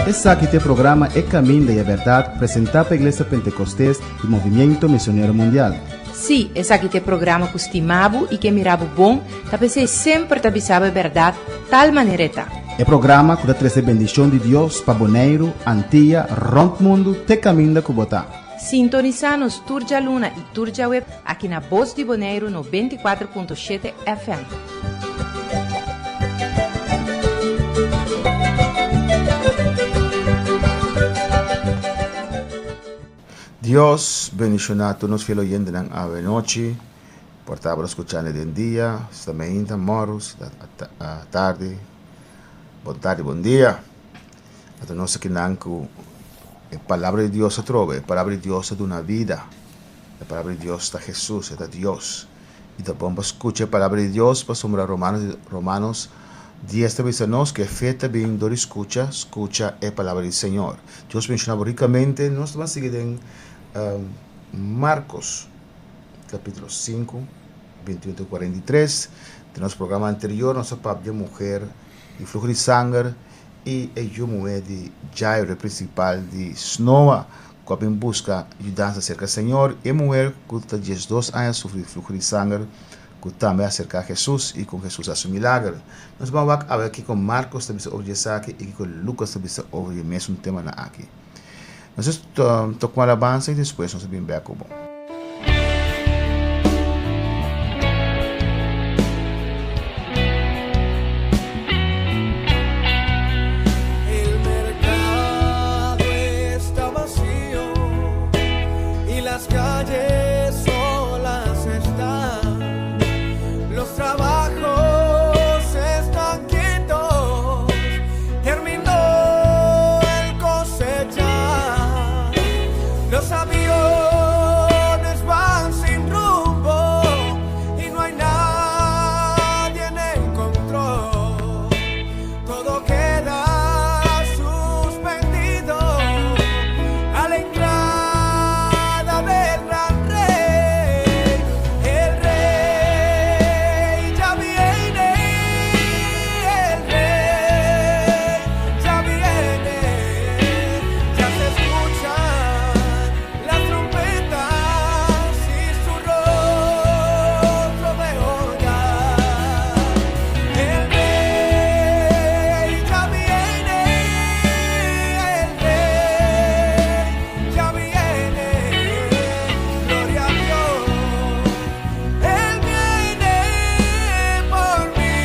Esse aqui é o programa É Caminho da Verdade, apresentado pela Igreja Pentecostés e Movimento Missionário Mundial. Sim, esse aqui é o programa que estimava e que mirava bom, para sempre te avisava a verdade, tal maneira tá. É programa que traz a bendição de Deus para Bonaire, Antilha, Rompe Mundo, te caminho da Cubotá. Sintoniza-nos Turja Luna e Turja Web aqui na Voz de Bonaire no 24.7 FM. Dios bendicionar a todos los fieles oyentes de la noche, por estar escuchando el día, también moros, tarde, buen día. A todos los que nanku, la palabra de Dios se trove, la palabra de Dios es de una vida, la palabra de Dios está Jesús, está Dios. Y también escucha la palabra de Dios, para sombrar Romanos 10 te dice que fe también do escucha la palabra del Señor. Dios menciona ricamente, nos vamos a seguir en Marcos, capítulo 5, 21 y 43. De nuestro programa anterior, nuestra papá de mujer y flujo de sangre y el mujer de Jairo, el principal de Snowa, que busca ayuda acerca del Señor. Y mujer que está 12 años sufre flujo de sangre, que también acerca a Jesús y con Jesús hace un milagro. Nos vamos a ver aquí con Marcos, también sobre aquí, y con Lucas, también sobre el mismo tema aquí. Entonces, tocamos la alabanza y después nos vemos a como. El mercado está vacío y las calles solas están. Los trabajos están quietos. Terminó el cosecha. Los aviones van sin rumbo y no hay nadie en el control. Todo queda suspendido a la entrada del gran rey. El rey ya viene, el rey ya viene, ya se escuchan las trompetas y su rostro veo ya. El rey ya viene, el rey ya viene, gloria a Dios, él viene por mí.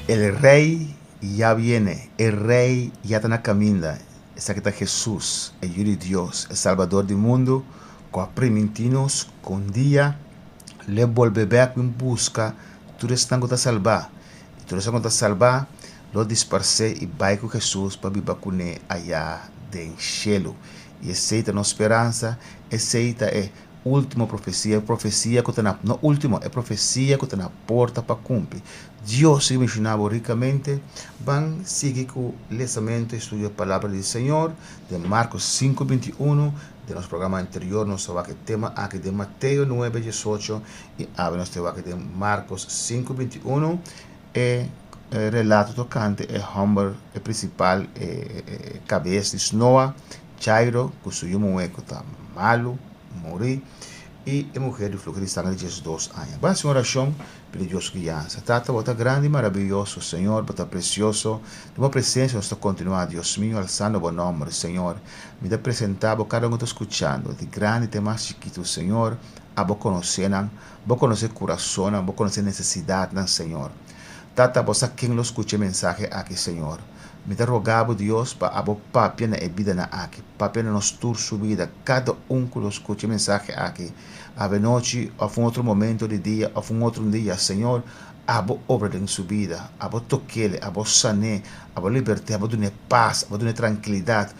El rey ya viene, el rey ya está en la camina. Ese aquí está Jesús, el Hijo de Dios, el Salvador del mundo, que permitinos que un día le volverá en busca, tú estás con salvar. Y tú estás con salvar, lo disperse y va con Jesús para vivir con él allá del cielo. Y aceita nuestra esperanza, aceita es última profecía que está na, no último, es profecía que está na porta para cumplir. Dios se mencionaba ricamente, van seguir con el lanzamiento y estudio de la palabra del Señor, de Marcos 5:21, de nuestro programa anterior, nuestro tema aquí de Mateo 9:18, y ahora nuestro de Marcos 5:21, el relato tocante, el hombre, el principal, cabeza de Snowa, Jairo, que su mujer está malo, morir, y la mujer de flujo de sangre de 12 años. Vamos a hacer oración, pedir Dios guianza. Tata, bota grande y maravilloso, Señor, bota precioso, de tu presencia, nuestro continuar, Dios mío, alzando buen nombre, Señor. Me da presentado cada uno que está escuchando, de grande y de más chiquito, Señor, a vos conocer corazón, a vos conocer necesidad, Señor. Tata, vos a quien lo escuche mensaje aquí, Señor. Me te rogaba, Dios, para a vos papia na vida na aqui, papia na nos tour su vida, cada que lo escuche mensaje aquí. A noche, o un otro momento de día, o un otro día, Señor, a vos obra en su vida, a vos toquele, a vos sané, a vos liberté, a vos dune paz, a vos dune tranquilidad.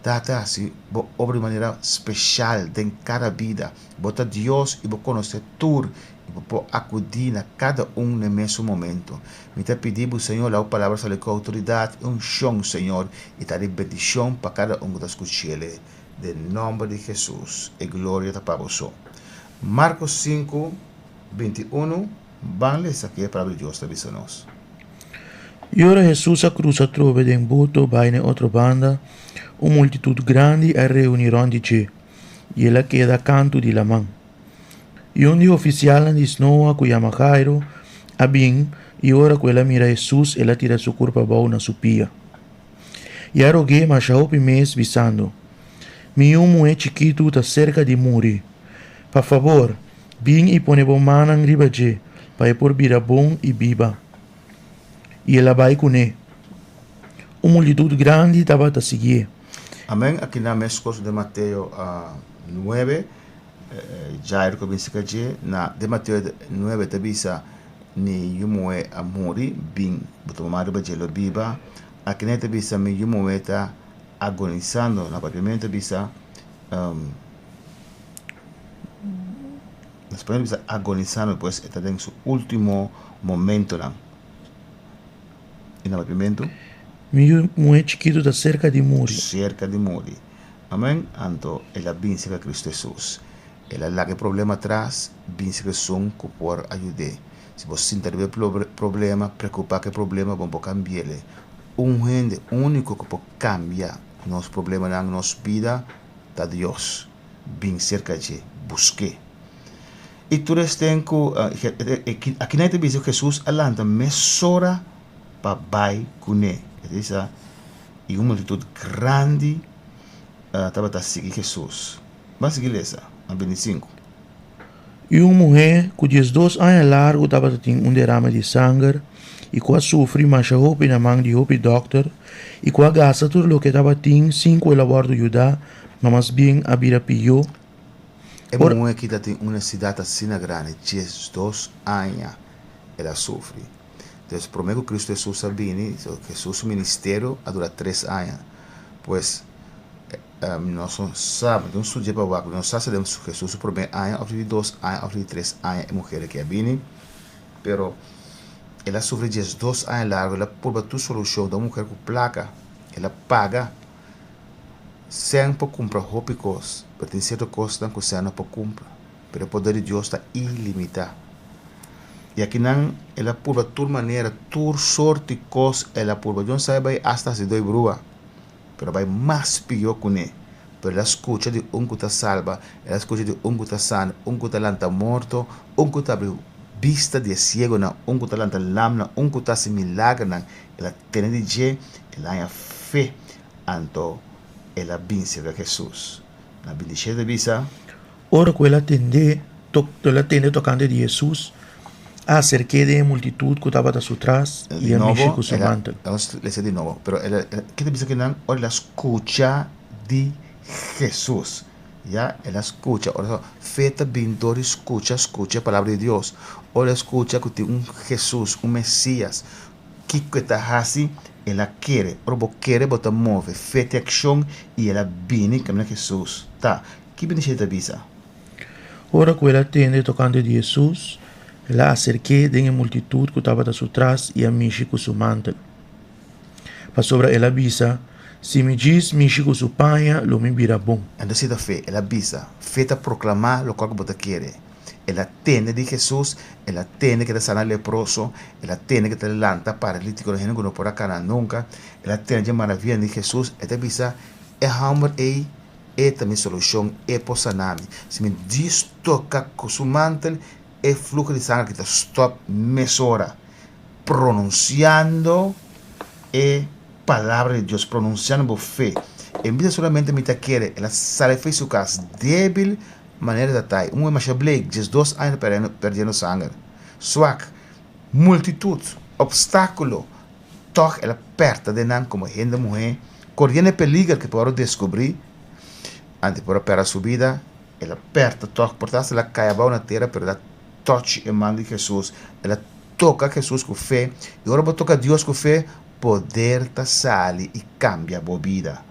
Tata, si vos obra de manera especial en cada vida, vos a Dios y vos conocer tú, y vos puedes acudir a cada uno en ese momento. Me te pedimos, Señor, la palabra sale con autoridad, unción, Señor, y te bendición para cada uno que te escuche. En nombre de Jesús, y gloria para vosotros. Marcos 5:21 Van les aqui para Deus avisa nós. E ora Jesus a cruz a trove de boto vai na outra banda, uma multitud grande a reuniram de che, e ela queda canto de la mão. E onde o oficial diz Noa, que chama Jairo, a bem, e ora que ela mira Jesus, ela tira sua corpo bau na sua pia. E a rogue mas já o mês visando. Meu é chiquito está cerca de morrer. Por favor, bem e põe bom mana em riba je, para por bira bom e biba. E ela vai com ele. Uma multitud grande estava a seguir. Amém. Aqui na mescoso de Mateus 9, Jairo que vem se na de Mateus 9 te bisa ni yumo a morrer, bem, botou uma riba je lo biba. Aqui na te bisa mi yumo está agonizando, na papiamento bisa Español bisa agonizando, pues está en su último momento lá. E no pimento? Meu é chiquito está cerca de morrer. Cerca de morrer. Amém? Então, ela vence a Cristo Jesus. Ela lá que problema atrás, vence que som que por ajudar. Se você sentir problema, preocupar que problema, vamos cambiar. Gente único que pode cambiar nosso problema na nossa vida, da Deus. Bem cerca de busque. E tu tem que aqui na televisão Jesus alanta mesora para vai com ele. E uma multitud grande estava a seguir Jesus. Vamos seguir essa, a 25. E uma mulher que 12 anos largo estava tendo derrame de sangue e que sofre mais roupa na mão de roupa doctor e que gasta tudo o que estava tendo 5 elaborado ajudar, mas bem a vida pior. É uma que tem uma cidade assim grande, 12 anos ela sofre. Então, primeiro Cristo Jesus sabia que seu ministério dura 3 anos. Pois, nós sabemos, não estudamos para o vácuo, nós sabemos que Jesus o primeiro ano, ou 2 anos, ou 3 anos, é mulher que vem, pero ela sofre 12 anos largo, ela por a tua solução da mulher com placa, ela paga sem para comprar roupa e coisas, mas tem certas coisas que você não pode comprar, mas o poder de Deus está ilimitado. E aqui não, ela por toda maneira, toda sorte de coisas, ela por não sabe hasta se dói brua, mas vai mais pior com ele. Mas ela escuta de que está salva, ela escuta de que está sano, que está lanta morto, que está vista de ciego, que está lanta lama, que está se milagre, ela tem de dizer, ela tem fé, então ela vence a Jesus. Na bilhete de visa. Ora que ela atende tocando de Jesus, acerquei de multitud que estava a su trás e a mexer com seu manto. Vamos ler de novo. Pero ela, que te dice que não? Ora, ela escuta de Jesus. Ya, ela escuta. Ora, feita bindor escuta a palavra de Deus. Ora, escuta que tem Jesus, Messias, que está assim. Ela quer, ora, quer botar move, feita ação e ela vem caminhar Jesus. Tá, que benefício da visa? Ora que ela atende tocando de Jesus, ela acerquei de uma multitud que estava a su trás e a mexer com seu manto. Para sobre ela visa, se me diz mexer com sua panha, lo me vira bom. Então se da fé, ela visa, feita proclamar o que você quer. Ela atende de Jesus, ela atende que está sana leproso, ela atende que está lanta paralítico, que não pode canar nunca, ela atende a maravilha de Jesus, ela visa, é hammer é também solução, é por sanar. Se me diz toca com seu mantel, é fluxo de sangue que está stop mesora, pronunciando a palavra de Deus, pronunciando por fé. Em vez de solamente me querer, ela sabe fez seu caso débil, maneira de atai. É mais Blake, 12 anos perdendo sangue. Swak, multitud, obstáculo, toch ela perto de nan como gente mulher, correndo peligro que pode descobrir, antes por operar sua vida, ela perto, toch, portanto ela cai abaixo na terra, pero ela touch em mão de Jesus, ela toca Jesus com fé, e agora toca Deus com fé, poder ta sale e cambia a vida.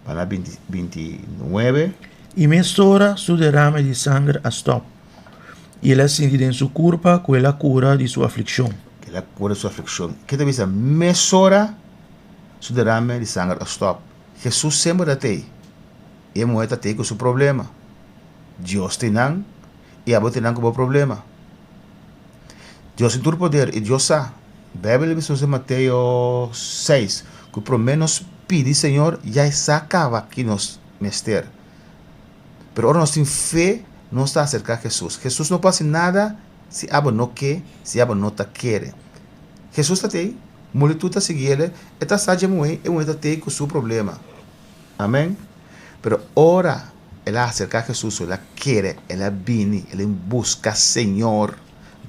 Para 29. E mesora su derrame de sangue a stop. E ela sente em sua curva com ela cura de sua aflição. Ela cura de sua aflição. Que te diz, mesora su derrame de sangue a stop. Jesus sempre tem. E a mulher tem com seu problema. Deus tem não, e a mulher tem com o problema. Dios en tu poder y Dios sabe. Bíblia dice en Mateo 6, que por menos pide, Señor, ya se acaba aquí nos mester. Pero ahora nos sin fe, no está cerca a Jesús. Jesús no pasa nada si abo no que, si abo no te quiere. Jesús está ahí, multitud está siguiendo, está sábio y está ahí con su problema. Amén. Pero ahora, él acerca a Jesús, él quiere, él viene, él busca Señor.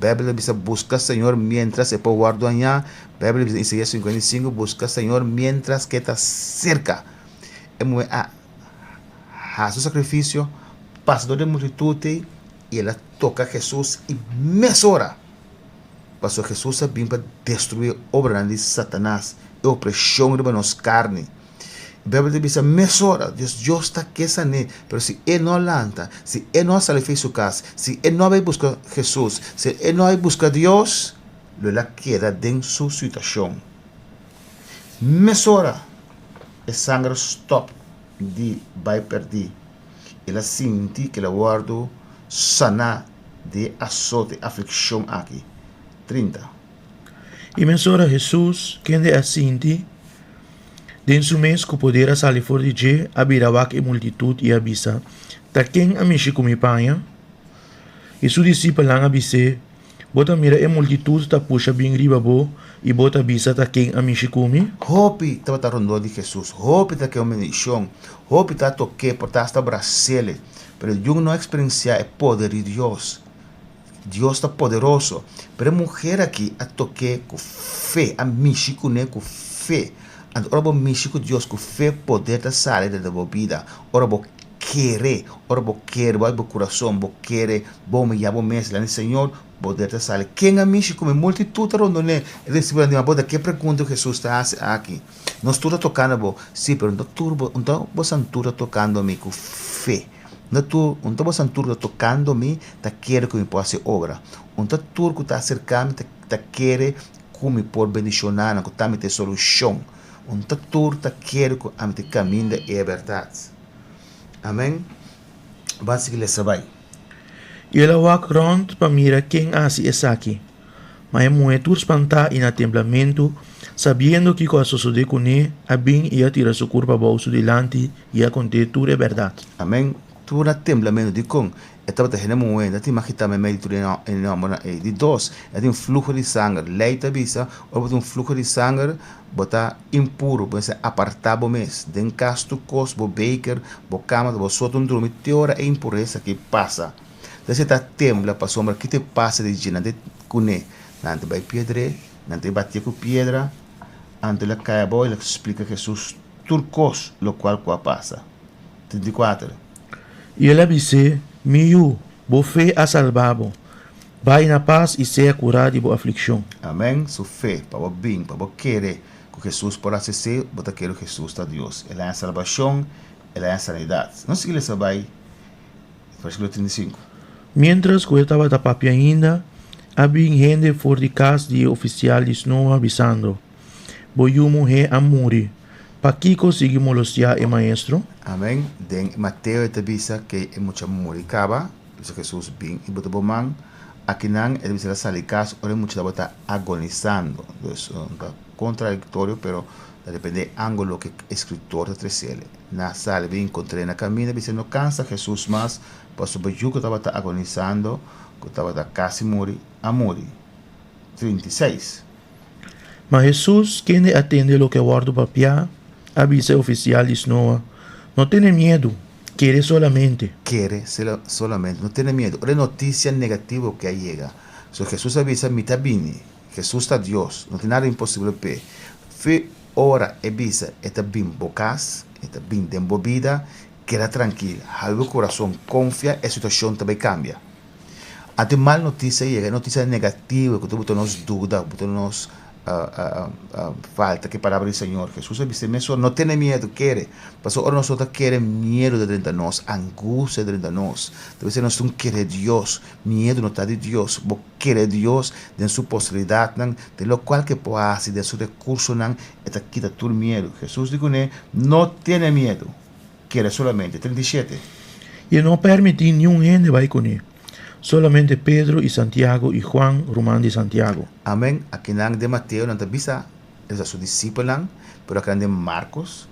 Bíblia dice, busca Señor mientras se puede guardar allá. Bíblia dice, Isaías 55, busca Señor mientras que está cerca. A su sacrificio, pastor de multitud, y él toca a Jesús y mesora. Pastor Jesús vino para destruir obra de Satanás y opresión de nuestra carne. Bíblia dice, mesora, Dios está que sané, pero si él no lanta, si él no sale de su casa, si él no va a buscar a Jesús, si él no va a buscar a Dios, lo la queda en su situación. Mesora, el sangre stop, de va a perder. Ela sente que la guardo sana de azote, aflicción aquí. 30. Y mensora Jesús, quien de asinti, de en su mes que pudiera salir for de je, abirabak y multitud y avisa, ta quien a mishi mi paña, y su discípulo han avise, bota mira e multitud ta puxa bien riba bo, y bota avisa ta quien a mishi kumi. Hopi estava rondando de Jesus, hopi está que é uma missão, hopi está toque por estar Brasile, pero eu não experienciar o poder de Deus. Deus está poderoso, pero a mulher aqui a toque com fé, a mishi com fé. Ora bo mishi com Deus com fé poder da sair da vida. Ora bo querer, bo coração, bo querer, bo me llamo mes, lá Senhor, poder da sair. Quem a mishi com multitud rondone, ele se vai dizer, boda que pergunta Jesus está aqui. Nós tudo tocando bo, sim, pero não turbo, então bo santura tocando me com fé. Não tu, então bo santura tocando me, tá querer que me possa obra. Então turco tá acercando, tá querer que me por bendicionar, que tá me ter solução. Então turco tá querer que a me ter caminho e a verdade. Amém. Vamos seguir essa vai. E ela walk rond para mira quem hace essa aqui. Mas é muito espantar e na templamento, sabendo que com a suceder com ele, a bem ia tirar sua curva bolso delante e a conter tudo é verdade. Amém. Tu na templamento de com, estava tendo moeda, te imagina meio tudo de dois, é um fluxo de sangue, leite visa, ou um fluxo de sangue, botar impuro, você apartar o mês, den casto cos, bo baker, bo cama, bo soto dormir, teora é impureza que passa. Você está tembla para sombra que te passa de gina de cune, nante vai pedre, nante bater com pedra, ante la caia boa, ele explica Jesus turcos, lo qual passa. 34. E ela disse, miu, bo fé a salvabo, vai na paz e seja curado de boa aflição. Amém. Su fé, para o bem, para o querer, que Jesus por ser, bota quero Jesus está Deus. Ela é a salvação, ela é a sanidade. Não se ele sabe, versículo 35. Mientras que eu estava da papi ainda, havia gente fora de casa de oficial de snow avisando, boiu morrer a morir. Para que conseguir molestar o maestro? Amém. Den Mateus te avisa que é muita moricaba, diz Jesus bem e bota bomang. Aqui não, ele diz salir caso, ora muita da bota agonizando. Então, contraditório, pero depende do ângulo que o escritor está trazendo. Na sala bem encontrei na caminho, diz não cansa Jesus mais, posso ver que estava agonizando, que estava quase a morir. 36. Mas Jesus, quem atende o que guarda o papel, avisa o oficial de snow, não tenha medo, quer solamente. Quer solamente, não tenha medo. Ora notícia negativa que chega. So Jesus avisa, me está bem. Jesus está Deus, não tem nada impossível para ele. Fe ora avisa, está bem bocas, está bem de embobida, queda tranquila, o coração confia, a situação também cambia. Até mal notícia chega, notícia negativa, que tu nos dúvida, tu nos falta, que palavra do Senhor. Jesus avisa, não tenha medo, quer. Mas ora nós queremos medo dentro de nós, angústia dentro de nós. Talvez nós não queremos Deus, medo não está de Deus, mas querer Deus de sua possibilidade, de lo qual que pode fazer, de seu recurso, está quita todo medo. Jesus diz, não tenha medo, quer solamente. 37. E não permitir nenhum gente vai com ele. Solamente Pedro y Santiago y Juan, hermano de Santiago. Amén. Aquí nang de Mateo, nang tabisa, es a su discípulo lang, pero acá de Marcos.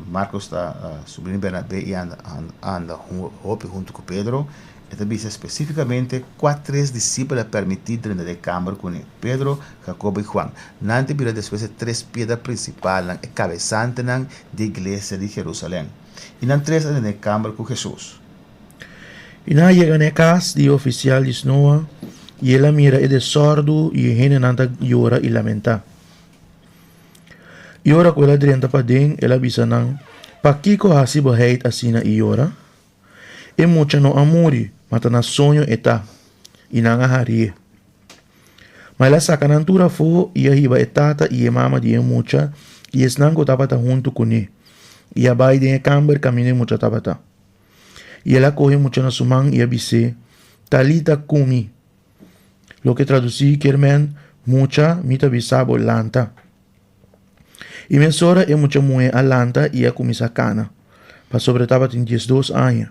Marcos está subindo Bernabé y anda junto con Pedro. Esta visa especificamente 4 discípulos permitidos dentro de cámara con él. Pedro, Jacobo y Juan. Nante vira después de 3 piedras principales, el cabezante de la iglesia de Jerusalén. Y nan 3 en la cámara con Jesús. Y na llega a casa de oficial de Noa, y él mira de sordo y gente nanta llora y lamenta. Y ora quella drenta pa den, ela avisa nan, pa kiko hasi boheit asina e ora, e mucha no amuri, mata na sonho eta, e nan aharie. Mas ela saca na altura fo, e arriba e tata e mama de mucha, e es nan gotava ta junto com ele, e a bai de camber camine mucha tabata. E ela corre mucha na suman e avise, talita kumi, lo que traduzi kermen, mucha mita bisabo lanta. E mensora é muita mulher alanta e a comisa cana. Pa sobretava tem 12 anos.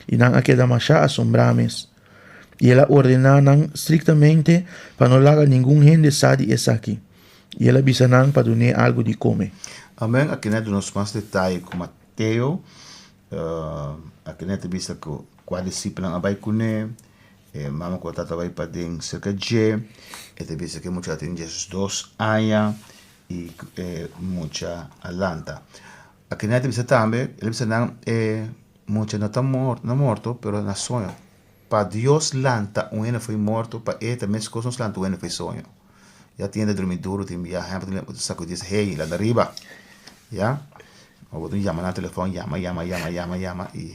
E não a queda machá assombrames. E ela ordena não strictamente para não largar nenhum gente sadi essa aqui. E ela bisa não para donar algo de comer. Amém. Aqui não nos mais detalhes com Mateo. Aqui não te bisa que qual discípulo vai com ele. Mama com tata vai para den cerca de. E te bisa que muita tem 12 anos. Y mucha alanta. Aquí nadie dice también, él dice mucha no está muerto, pero no sueño. Para Dios lanta, un ene fue muerto, para él también cosas lanta, un ene fue sueño. Ya tiene dormir duro, tiene viajar, saco dice, hey, la de arriba. Ya, o tú llamas al teléfono, llama, y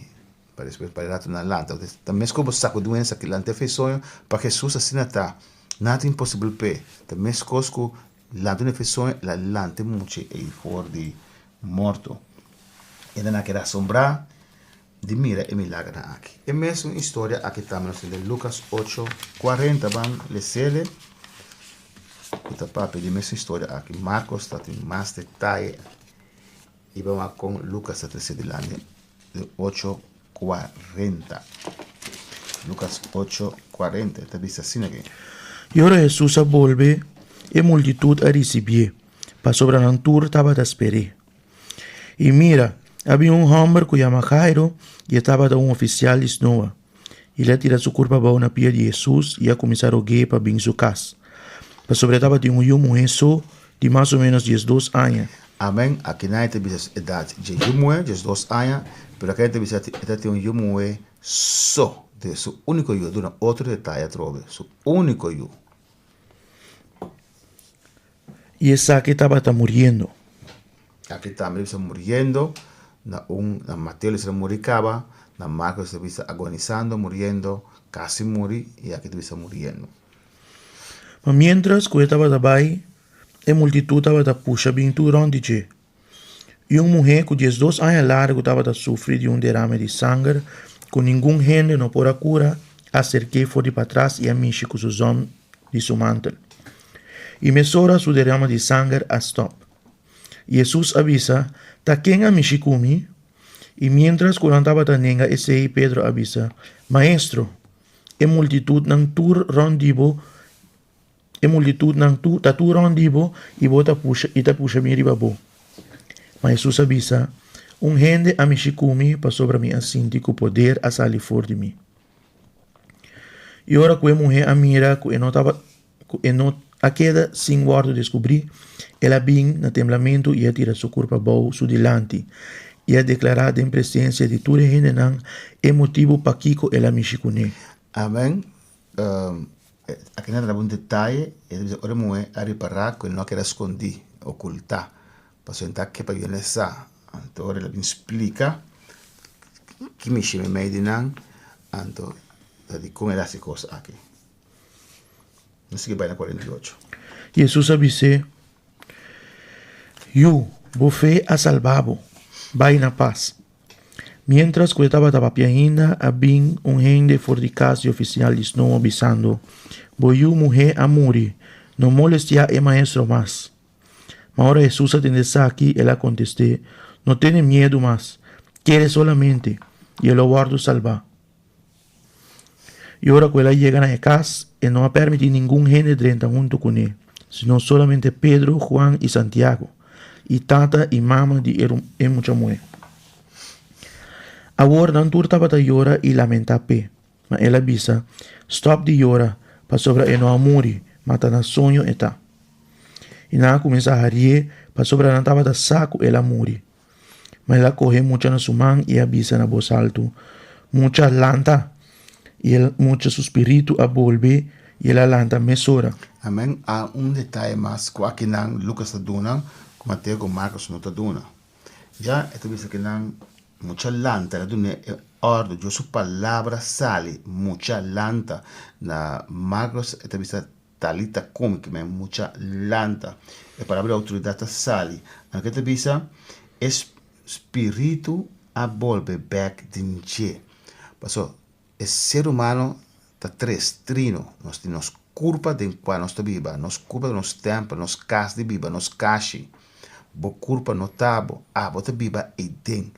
para después para ir a una lanta. También es como saco de un ene, que lanta fue sueño, para Jesús así no está. Nada imposible, también es cosco. Lante ne fezonho, la lante mucho e for di morto. E dan aquela assombrar de mira e milagre aqui. E mesmo história aqui estamos de Lucas 8:40 van lesele. Esta papi de mesma história aqui. Marcos está tem mais detalhe. E vamos com Lucas a terceira de 8:40. Lucas 8:40. Está dice assim aqui. E ora Jesus volve e multitud a recibir, para sobrenantur estava a esperar. E mira, havia homem que chama Jairo, e estava um oficial de Noa. Ele tira sua curva para na pia de Jesus e a começar a rogar para vir sua casa. Para sobretava de mulher só, de mais ou menos 12 anos. Amém. Aqui não tem a idade de mulher, 12 anos, mas aqui tem mulher só, de seu único eu, durante outro detalhe, trove, seu único eu. E essa aqui estava morrendo. Aqui também está morrendo. Na Mateo se moricaba. Na Marcos se está agonizando, morrendo. Casi morri. E aqui está morrendo. Mas mientras que eu estava daí, a multitud estava puxa bem durante dia. E uma mulher com 12 anos largo estava sofrendo de derrame de sangue, com nenhum gente não pôde cura, acerquei foi para trás e a mexer com os homens de seu mantel. E mesora su derrama de sangue a stop. Jesus avisa, ta quem a mexicumi, e mientras curantava ta nenga esse Pedro avisa, Maestro, e multitud nang tur rondibo, ta tu rondibo, e bota puxa mi ribabo. Mas Jesus avisa, gente a mexicumi, pa sobre mi asinti com poder a salir fora de mim. E ora que a mulher a mira, que não a queda sem guardo descobrir, ela vem no temblamento e atira sua curva boa su delante e a declarar em presença de tudo gente não é motivo para que ela mexe com ele. Amém. Aqui não é um detalhe, ele diz, ora mulher a reparar que ele não quer esconder, ocultar, para sentar que para ele essa. Então ela explica que mexe no meio de não, então como ela se coisa aqui. Não sei que vai na 48. Jesus avise, você a salvado, vai na paz. Mientras que estava ainda, havia gente fora de casa e oficial de Noa avisando, voy mulher a morir, não molestia e maestro mais. Mas ahora Jesus atende aqui, ela contestou, não tenha medo mais, quer solamente, e ele guardo salvar. Y ahora que ella llega a la casa, él no permite ningún gente de entrar junto con él, sino solamente Pedro, Juan y Santiago, y tata y mamá de mucha mujer. Agora dan turta para llorar y lamentar pe, mas ela avisa, stop de llorar, para sobra e não amore, mata na sonho eta. E na começa a rir, para sobra não tava da saco ela muri. Mas ela corre mucha na sua mão e avisa na voz alto, mucha lanta, e ela mucha su espírito a volver, e ela lanta mesora. Amém. Há detalhe mais que aqui não Lucas está dando, como até com Marcos não está dando. Já, eu disse que não mucha lanta, ela dune ordem, de sua palavra sale, mucha lanta. Na Marcos, eu disse talita como que é mucha lanta. A palavra autoridade sale. Aqui eu disse espírito a volver back dinche. Passou, o ser humano está trino, nós temos culpa de qual nós vivemos, nós culpa de nosso tempo, nós casa de viva, nós caixi, bo culpa no tabo, bota viva e tem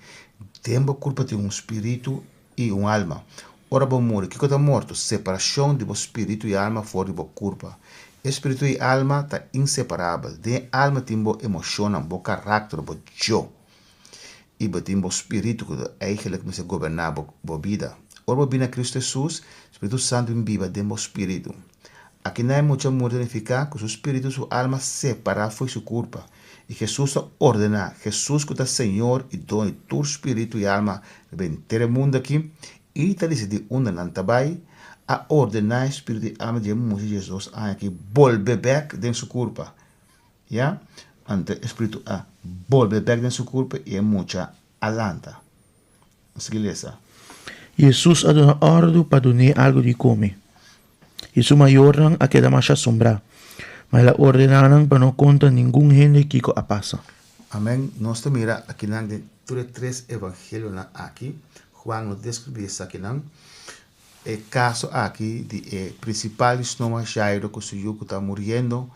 culpa de espírito e alma. Ora bo morre, que está morto, separação de espírito e alma fora de bo culpa. Espírito e alma está inseparável. De alma tem bo emoção, bo caráter, bo eu. E bo tem bo espírito que eigenlijk se governar bo vida. Ora bo bina Cristo Jesus, Espírito Santo em viva de bo espírito. Aqui não é muito amor significa que o espírito e sua alma separar foi sua culpa. E Jesus ordena, Jesus que é Senhor e dono de todo espírito e alma, vem ter o mundo aqui, e está decidindo onde não trabalha, a ordenar espírito e alma de Jesus aqui, volver back de sua culpa. Ja? Ante espírito a volver back de sua culpa e é muita alanta. Seguileza. Jesus ha dado ordem para donar algo de comer. E su mayor a queda más asombrar. Mas la ordenaron para no contar ningún gente que a pasa. Amém. Nós te mira aqui na de três evangelhos aqui. Juan nos descreve isso aqui não. O caso aqui de principal nome Jairo que se que está morrendo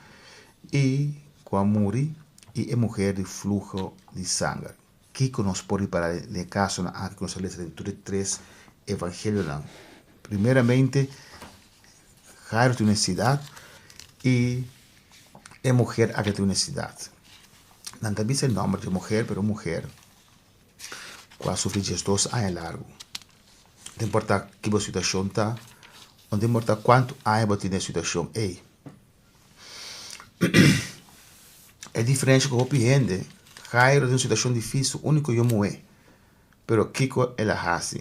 e quando morre e a mulher de fluxo de sangue. Que nós pode para o caso aqui que nós lemos de três evangelhos não. Primeiramente Jairo tem necessidade e a mulher aqui tem necessidade. Não está o nome de mulher, mas mulher quase sofre 2 anos largo. Não importa que a situação está, não importa quanto anos você tem a situação. Ei, é diferente com o gente. Jairo tem uma situação difícil, o único que eu morri. Mas Kiko ela faz,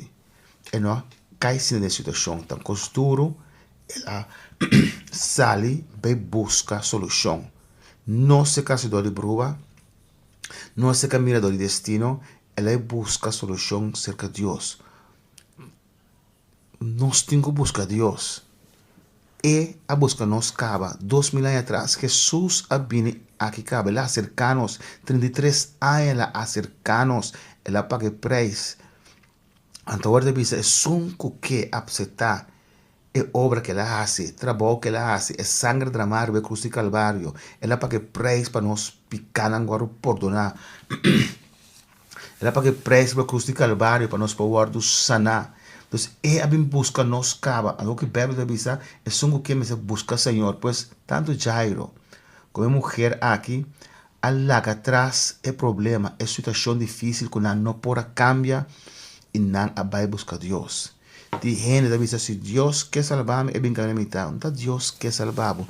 e não cai na situação tão duro. Ela sale para buscar solução. Não se caçador de bruxa, não se caminhador de destino, ela busca solução cerca de Deus. Nós temos que buscar Deus. E a busca nos acaba 2000 anos atrás. Jesus ha vindo aqui acaba, ela acerca-nos 33 anos, ela acerca-nos, ela paga preço. Então, agora é sunco que aceitar. É obra que ela faz, trabalho que ela faz, é sangue derramado na cruz de Calvário. Ela paga preço para nós picar agora perdonar. Ela paga preço para a cruz de Calvário para nós poder sanar. Então, é a busca nos cava. Algo que a Bíblia diz é algo que me busca o Senhor. Pois, tanto Jairo como a mulher aqui, a larga atrás é problema, é situação difícil que não pode cambiar e não vai buscar Deus. De gente da vista, se Deus quer salvar-me, é bem que não está Deus quer salvar-me.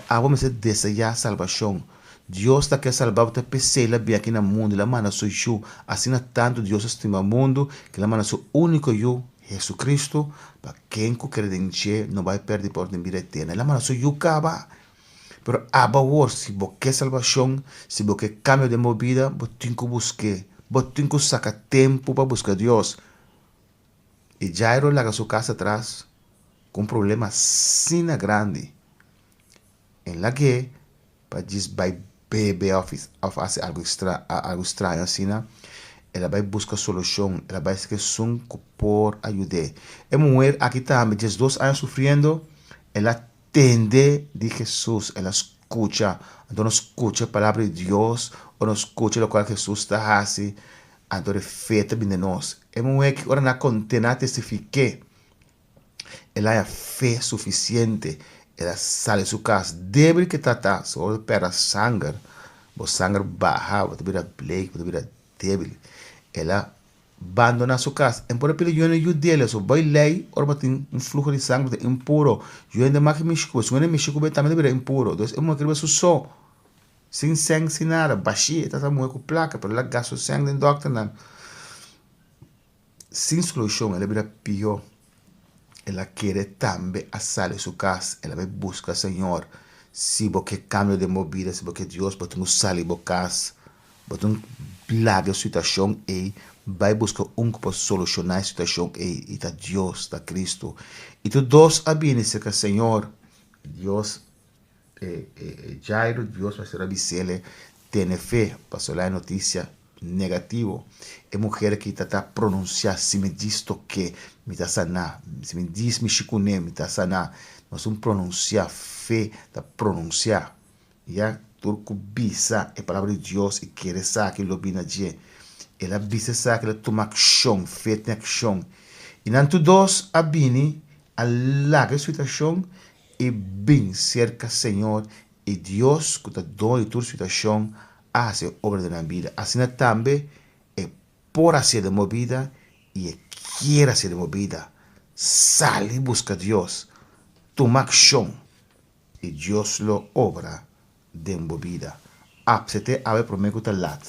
A vamos desejar salvação. Deus está quer salvar-me, está pensando bem aqui no mundo, ela manda seu eu. Assim, tanto Deus estima o mundo, que ela manda seu único eu, Jesus Cristo, para quem quer denche não vai perder por vida eterna. Ela manda seu eu acaba. Pero agora, se você quer salvação, se você quer cambio de vida, você tem que buscar. Você tem que sacar tempo para buscar Deus. E Jairo larga sua casa atrás com um problema assim grande. Em lá que, para dizer, vai beber ou fazer algo estranho assim, ela vai buscar solução, ela vai esquecer por ajudar. A mulher aqui também, 2 anos sofrendo, ela atende de Jesus, ela escuta, então não escuta a palavra de Deus, ou não escuta o que Jesus está fazendo. Então é feita bem de nós. É uma que ora na contena testifique. ela há fé suficiente, ela sai de sua casa, débil que está, só para sangue, o sangue baja, você vira bleak, você vira débil, ela abandona sua casa, e por exemplo, eu não dele, só vai lei, ora tem fluxo de sangue impuro, eu ainda mais que México, se eu não México também vira impuro, então é uma coisa só, sem sangue, sem nada, baixinha, está muito com placa, para ela gastar sangue no doctor, não. Sem solução, ela vira pior. Ela quer também a sair de sua casa, ela vai buscar o Senhor. Se você cambia de movida, se você Deus botar sair de casa, botar plaga a situação e vai buscar que possa solucionar a situação e está Deus, está Cristo. E tu dois abinnes que o Senhor, Deus, Jairo, Deus vai ser avisele, tem fé, passou lá a notícia negativo. É mulher que está pronunciar, se me diz que me está sanar, se me diz me chicuné, me está sanar, nós vamos pronunciar fé, está pronunciar, já turco bisa é a palavra de Deus e querer saber que lobina de ela bisa sabe que ela toma ação, fé tem ação, e não tu dois abini a larga situação e bem cerca Senhor e Deus que está dando tua situação hace obra de la vida. Así también por ser de movida y quiere ser de movida. Sale y busca a Dios. Toma acción y Dios lo obra de movida. Apsete a ver por mí que está lat.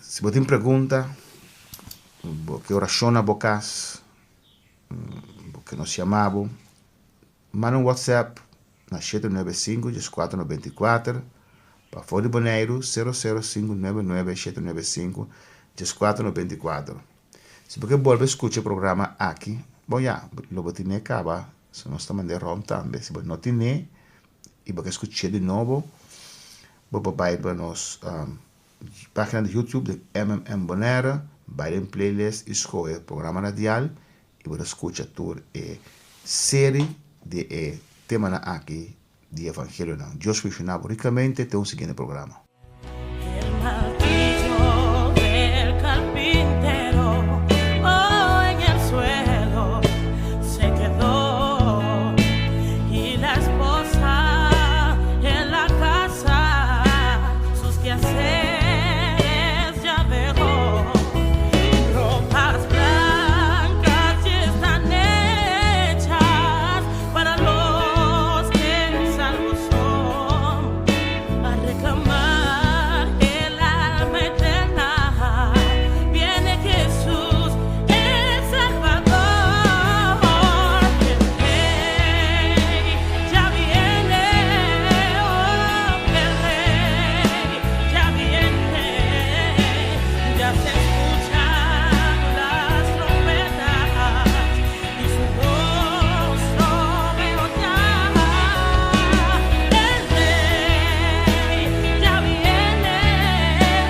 Si vos te pregunta, que oración a bocas, que nos llamamos, manda un WhatsApp na 795-1494, para fora de Bonaire, 00599-795-1494. Se você volta a escutar o programa aqui, bom, já, lo vou ter acaba, se nós estamos de ROM também, se você não tem, e você escutar de novo, você vai para nossa página de YouTube de MMM Bonaire, vai em playlist, escolhe o programa radial, e você escuta toda a série de tema aqui de Evangelho. Deus funcionava ricamente, tem seguinte programa. El martillo del carpintero, oh, en el suelo se quedó, y la esposa en la casa sus quehaceres ya dejó. Ropas blancas ya están hechas para los que salvos son, a reclamar el alma eterna. Viene Jesús, el Salvador. El Rey ya viene, oh, el Rey ya viene. Ya se escuchan las trompetas y su rostro veo ya. El Rey ya viene,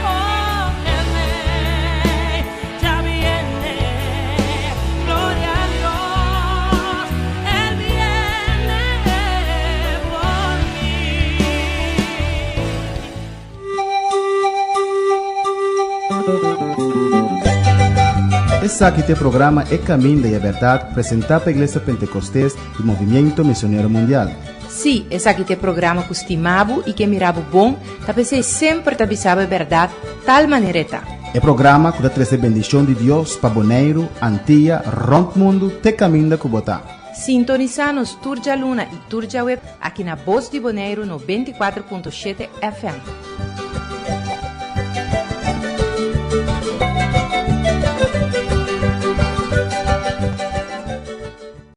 oh, el Rey ya viene. Gloria a Dios, Él viene por mí. Esse aqui tem programa É Caminho da Verdade, apresentado pela Igreja Pentecostés e Movimento Missionário Mundial. Sì, essa aqui tem programa que estimavo e que miravo bom, tapi sei sempre te avisava a verdade, tal maneireta. É programa que dá trazer bendição de Deus para Bonaire, Antilha, Romp Mundo, te caminho da Cubota. Sintonizar-nos Turja Luna e Turja Web aqui na Voz de Bonaire 94.7 FM.